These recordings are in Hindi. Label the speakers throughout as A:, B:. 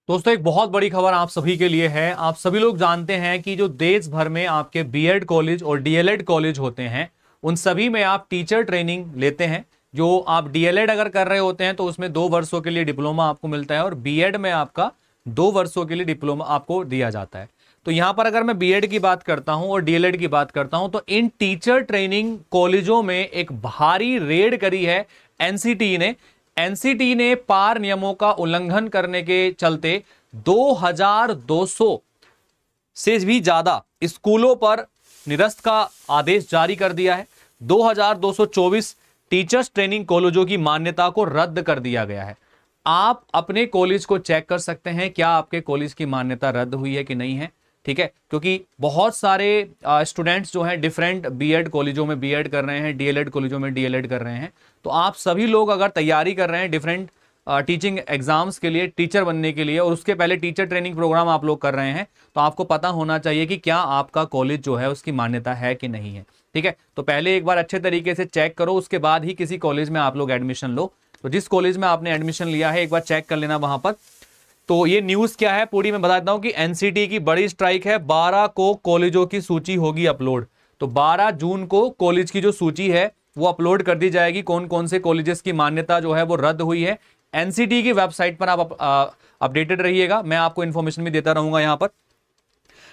A: दोस्तों एक बहुत बड़ी खबर आप सभी के लिए है। आप सभी लोग जानते हैं कि जो देश भर में आपके बीएड कॉलेज और डीएलएड कॉलेज होते हैं उन सभी में आप टीचर ट्रेनिंग लेते हैं। जो आप डीएलएड अगर कर रहे होते हैं तो उसमें 2 वर्षों के लिए डिप्लोमा आपको मिलता है और बीएड में आपका 2 वर्षों के लिए डिप्लोमा आपको दिया जाता है। तो यहां पर अगर मैं बीएड की बात करता हूं और डीएलएड की बात करता हूं तो इन टीचर ट्रेनिंग कॉलेजों में एक भारी रेड करी है एनसीटी ने। एनसीटी ने पार नियमों का उल्लंघन करने के चलते 2200 से भी ज्यादा स्कूलों पर निरस्त का आदेश जारी कर दिया है। 2224 टीचर्स ट्रेनिंग कॉलेजों की मान्यता को रद्द कर दिया गया है। आप अपने कॉलेज को चेक कर सकते हैं क्या आपके कॉलेज की मान्यता रद्द हुई है कि नहीं है। ठीक है, क्योंकि बहुत सारे स्टूडेंट्स जो हैं डिफरेंट बीएड कॉलेजों में बीएड कर रहे हैं, डीएलएड कॉलेजों में डीएलएड कर रहे हैं। तो आप सभी लोग अगर तैयारी कर रहे हैं डिफरेंट टीचिंग एग्जाम्स के लिए, टीचर बनने के लिए, और उसके पहले टीचर ट्रेनिंग प्रोग्राम आप लोग कर रहे हैं, तो आपको पता होना चाहिए कि क्या आपका कॉलेज जो है उसकी मान्यता है कि नहीं है। ठीक है, तो पहले एक बार अच्छे तरीके से चेक करो, उसके बाद ही किसी कॉलेज में आप लोग एडमिशन लो। तो जिस कॉलेज में आपने एडमिशन लिया है एक बार चेक कर लेना वहां पर। तो ये न्यूज क्या है पूरी मैं बता देता हूं कि एनसीटी की बड़ी स्ट्राइक है। 12 को कॉलेजों की सूची होगी अपलोड। तो 12 जून को कॉलेज की जो सूची है वो अपलोड कर दी जाएगी, कौन कौन से कॉलेजेस की मान्यता जो है वो रद्द हुई है। एनसीटी की वेबसाइट पर आप अपडेटेड रहिएगा, मैं आपको इंफॉर्मेशन भी देता रहूंगा। यहां पर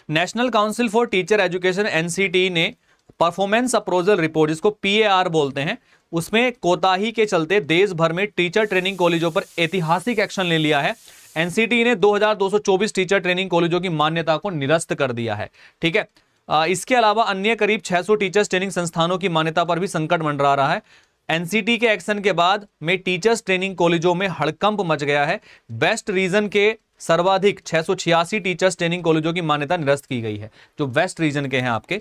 A: national council for teacher education NCT ने परफॉर्मेंस अप्रोजल रिपोर्ट, जिसको पीएआर बोलते हैं, उसमें कोताही के चलते देश भर में टीचर ट्रेनिंग कॉलेजों पर ऐतिहासिक एक्शन ले लिया है। एनसीटी ने 2224 टीचर ट्रेनिंग कॉलेजों की मान्यता को निरस्त कर दिया है। ठीक है, इसके अलावा अन्य करीब 600 टीचर्स ट्रेनिंग संस्थानों की मान्यता पर भी संकट मंडरा रहा है। एनसीटी के एक्शन के बाद में टीचर्स ट्रेनिंग कॉलेजों में हड़कंप मच गया है। वेस्ट रीजन के सर्वाधिक 686 टीचर्स ट्रेनिंग कॉलेजों की मान्यता निरस्त की गई है, जो वेस्ट रीजन के हैं आपके।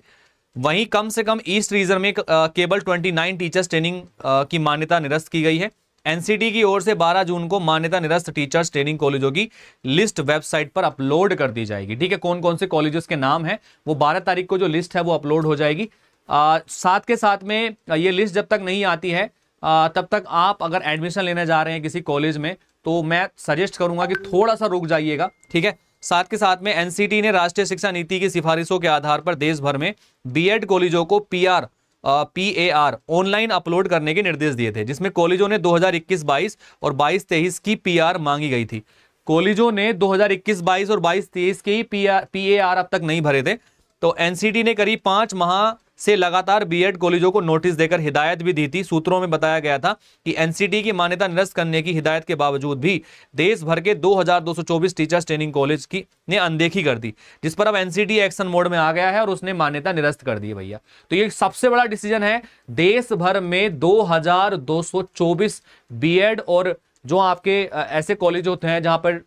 A: वहीं कम से कम ईस्ट रीजन में केवल 29 टीचर्स ट्रेनिंग की मान्यता निरस्त की गई है। एनसीटी की ओर से 12 जून को मान्यता निरस्त टीचर्स ट्रेनिंग कॉलेजों की लिस्ट वेबसाइट पर अपलोड कर दी जाएगी। ठीक है, कौन कौन से कॉलेजेस के नाम हैं वो 12 तारीख को जो लिस्ट है वो अपलोड हो जाएगी। साथ के साथ में ये लिस्ट जब तक नहीं आती है तब तक आप अगर एडमिशन लेने जा रहे हैं किसी कॉलेज में तो मैं सजेस्ट करूंगा कि थोड़ा सा रुक जाइएगा। ठीक है, साथ के साथ में एनसीटी ने राष्ट्रीय शिक्षा नीति की सिफारिशों के आधार पर देश भर में बीएड कॉलेजों को पीएआर ऑनलाइन अपलोड करने के निर्देश दिए थे, जिसमें कॉलेजों ने 2021-22 और 22-23 की पीआर मांगी गई थी। कॉलेजों ने 2021-22 और 22-23 के पीएआर अब तक नहीं भरे थे। तो एनसीटी ने करीब 5 माह से लगातार बीएड कॉलेजों को नोटिस देकर हिदायत भी दी थी। सूत्रों में बताया गया था कि एनसीटी की मान्यता निरस्त करने की हिदायत के बावजूद भी देश भर के 2224 टीचर्स ट्रेनिंग कॉलेज की ने अनदेखी कर दी, जिस पर अब एनसीटी एक्शन मोड में आ गया है और उसने मान्यता निरस्त कर दी भैया। तो ये सबसे बड़ा डिसीजन है। देश भर में 2224 बीएड और जो आपके ऐसे कॉलेज होते हैं जहां पर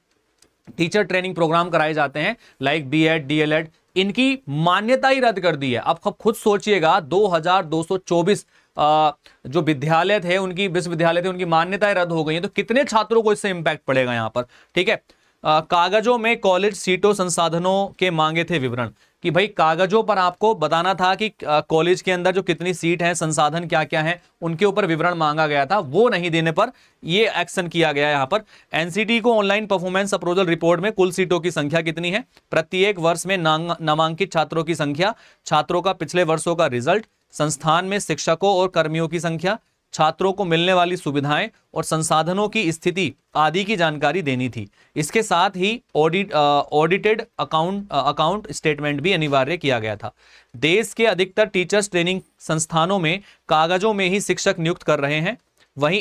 A: टीचर ट्रेनिंग प्रोग्राम कराए जाते हैं लाइक बीएड डीएलएड, इनकी मान्यता ही रद्द कर दी है। अब खुद सोचिएगा 2224 जो विद्यालय थे उनकी विश्वविद्यालय थे उनकी मान्यताएं रद्द हो गई हैं, तो कितने छात्रों को इससे इंपैक्ट पड़ेगा यहां पर। ठीक है, कागजों में कॉलेज सीटों संसाधनों के मांगे थे विवरण, कि भाई कागजों पर आपको बताना था कि कॉलेज के अंदर जो कितनी सीट है, संसाधन क्या क्या है, उनके ऊपर विवरण मांगा गया था। वो नहीं देने पर ये एक्शन किया गया। यहां पर एनसीटी को ऑनलाइन परफॉर्मेंस अप्रोवल रिपोर्ट में कुल सीटों की संख्या कितनी है, प्रत्येक वर्ष में नामांकित छात्रों की संख्या, छात्रों का पिछले वर्षों का रिजल्ट, संस्थान में शिक्षकों और कर्मियों की संख्या, छात्रों को मिलने वाली सुविधाएं और संसाधनों की स्थिति आदि की जानकारी देनी थी। इसके साथ ही ऑडिटेड अकाउंट स्टेटमेंट भी अनिवार्य किया गया था। देश के अधिकतर टीचर्स ट्रेनिंग संस्थानों में कागजों में ही शिक्षक नियुक्त कर रहे हैं, वहीं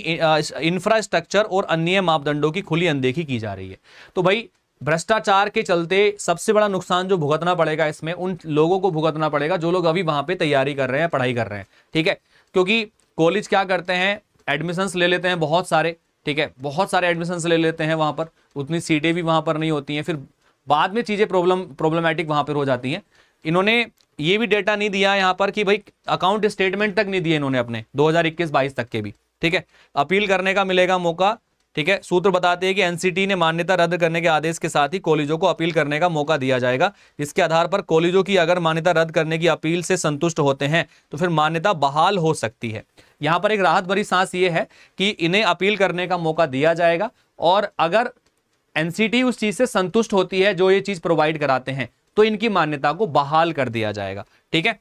A: इंफ्रास्ट्रक्चर और अन्य मापदंडों की खुली अनदेखी की जा रही है। तो भाई भ्रष्टाचार के चलते सबसे बड़ा नुकसान जो भुगतना पड़ेगा इसमें उन लोगों को भुगतना पड़ेगा जो लोग अभी वहां पे तैयारी कर रहे हैं, पढ़ाई कर रहे हैं। ठीक है, क्योंकि कॉलेज क्या करते हैं, एडमिशंस ले लेते हैं बहुत सारे। ठीक है, बहुत सारे एडमिशंस ले लेते हैं, वहां पर उतनी सीटें भी वहां पर नहीं होती हैं, फिर बाद में चीजें प्रॉब्लमेटिक वहां पर हो जाती हैं। इन्होंने ये भी डेटा नहीं दिया यहां पर कि भाई अकाउंट स्टेटमेंट तक नहीं दिए इन्होंने अपने 2021-22 तक के भी। ठीक है, अपील करने का मिलेगा मौका। ठीक है, सूत्र बताते हैं कि एनसीटी ने मान्यता रद्द करने के आदेश के साथ ही कॉलेजों को अपील करने का मौका दिया जाएगा। इसके आधार पर कॉलेजों की अगर मान्यता रद्द करने की अपील से संतुष्ट होते हैं तो फिर मान्यता बहाल हो सकती है। यहां पर एक राहत भरी सांस ये है कि इन्हें अपील करने का मौका दिया जाएगा और अगर एनसीटी उस चीज से संतुष्ट होती है जो ये चीज प्रोवाइड कराते हैं, तो इनकी मान्यता को बहाल कर दिया जाएगा। ठीक है,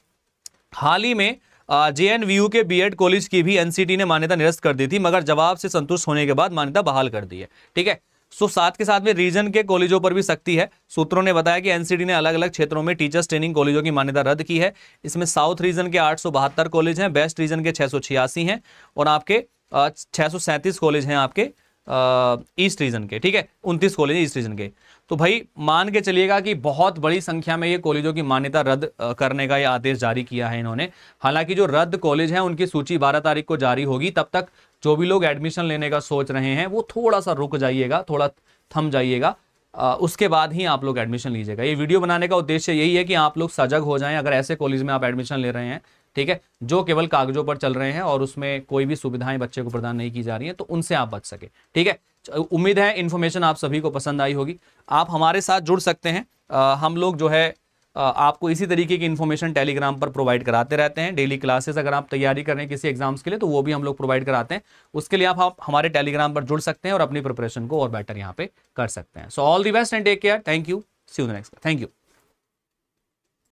A: हाल ही में जेएनवीयू के बीएड कॉलेज की भी एनसीटी ने मान्यता निरस्त कर दी थी, मगर जवाब से संतुष्ट होने के बाद मान्यता बहाल कर दी है। ठीक है, सो साथ के साथ में रीजन के कॉलेजों पर भी सख्ती है। सूत्रों ने बताया कि एनसीटी ने अलग अलग क्षेत्रों में टीचर्स ट्रेनिंग कॉलेजों की मान्यता रद्द की है। इसमें साउथ रीजन के 872 कॉलेज हैं, वेस्ट रीजन के 686 हैं और आपके 637 कॉलेज हैं आपके ईस्ट रीजन के। ठीक है, 29 कॉलेज ईस्ट रीजन के। तो भाई मान के चलिएगा कि बहुत बड़ी संख्या में ये कॉलेजों की मान्यता रद्द करने का ये आदेश जारी किया है इन्होंने। हालांकि जो रद्द कॉलेज हैं उनकी सूची 12 तारीख को जारी होगी, तब तक जो भी लोग एडमिशन लेने का सोच रहे हैं वो थोड़ा सा रुक जाइएगा, थोड़ा थम जाइएगा, उसके बाद ही आप लोग एडमिशन लीजिएगा। ये वीडियो बनाने का उद्देश्य यही है कि आप लोग सजग हो जाएं अगर ऐसे कॉलेज में आप एडमिशन ले रहे हैं। ठीक है, जो केवल कागजों पर चल रहे हैं और उसमें कोई भी सुविधाएं बच्चे को प्रदान नहीं की जा रही हैं, तो उनसे आप बच सके। ठीक है, उम्मीद है इन्फॉर्मेशन आप सभी को पसंद आई होगी। आप हमारे साथ जुड़ सकते हैं, हम लोग जो है आपको इसी तरीके की इन्फॉर्मेशन टेलीग्राम पर प्रोवाइड कराते रहते हैं। डेली क्लासेस अगर आप तैयारी कर रहे हैं किसी एग्जाम्स के लिए तो वो भी हम लोग प्रोवाइड कराते हैं। उसके लिए आप हमारे टेलीग्राम पर जुड़ सकते हैं और अपनी प्रिपरेशन को और बेटर यहाँ पे कर सकते हैं। So all the best and take care. Thank you, see you the next. Thank you.